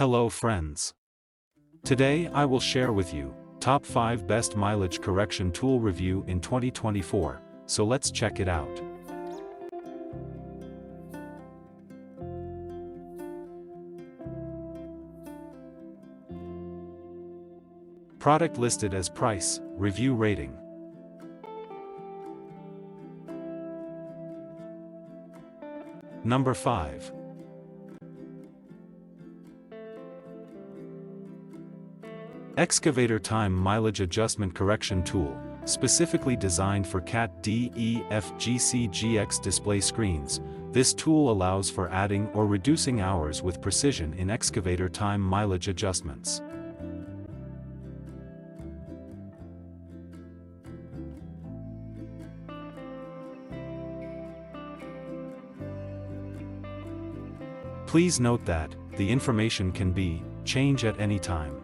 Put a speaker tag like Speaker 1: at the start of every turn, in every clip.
Speaker 1: Hello friends. Today I will share with you top 5 best mileage correction tool review in 2024, so let's check it out. Product listed as price, review rating. Number 5. Excavator Time Mileage Adjustment Correction Tool, specifically designed for CAT DEFGCGX display screens. This tool allows for adding or reducing hours with precision in excavator time mileage adjustments. Please note that the information can be changed at any time.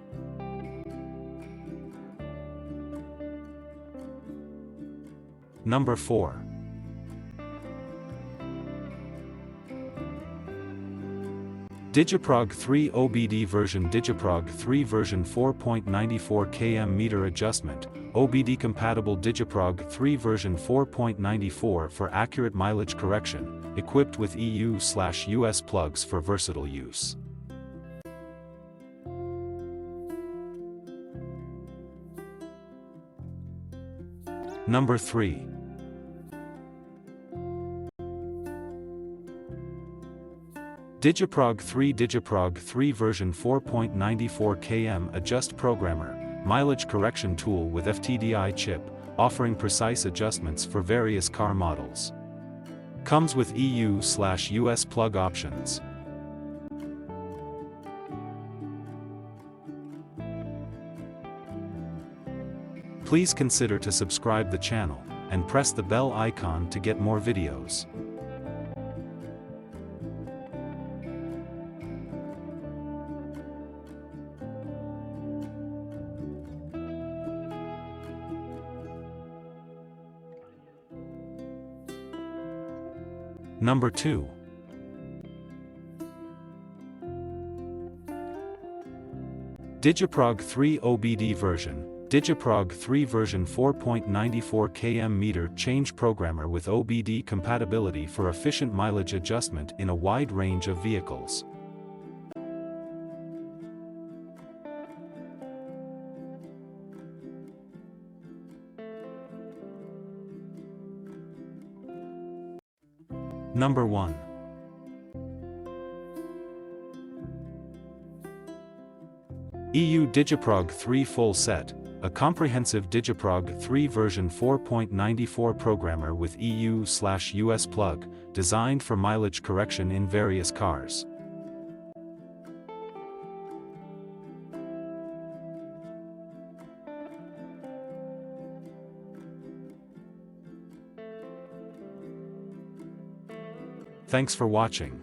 Speaker 1: Number 4. DigiprogIII OBD version. DigiprogIII version 4.94 km meter adjustment, OBD compatible. DigiprogIII version 4.94 for accurate mileage correction, equipped with EU/US plugs for versatile use. Number 3. DigiprogIII version 4.94 km Adjust Programmer, mileage correction tool with FTDI chip, offering precise adjustments for various car models. Comes with EU/US plug options. Please consider to subscribe the channel, and press the bell icon to get more videos. Number 2. DigiprogIII OBD version. DigiprogIII version 4.94 km meter change programmer with OBD compatibility for efficient mileage adjustment in a wide range of vehicles. Number 1. EU DigiprogIII Full Set, a comprehensive DigiprogIII version 4.94 programmer with EU/US plug, designed for mileage correction in various cars. Thanks for watching.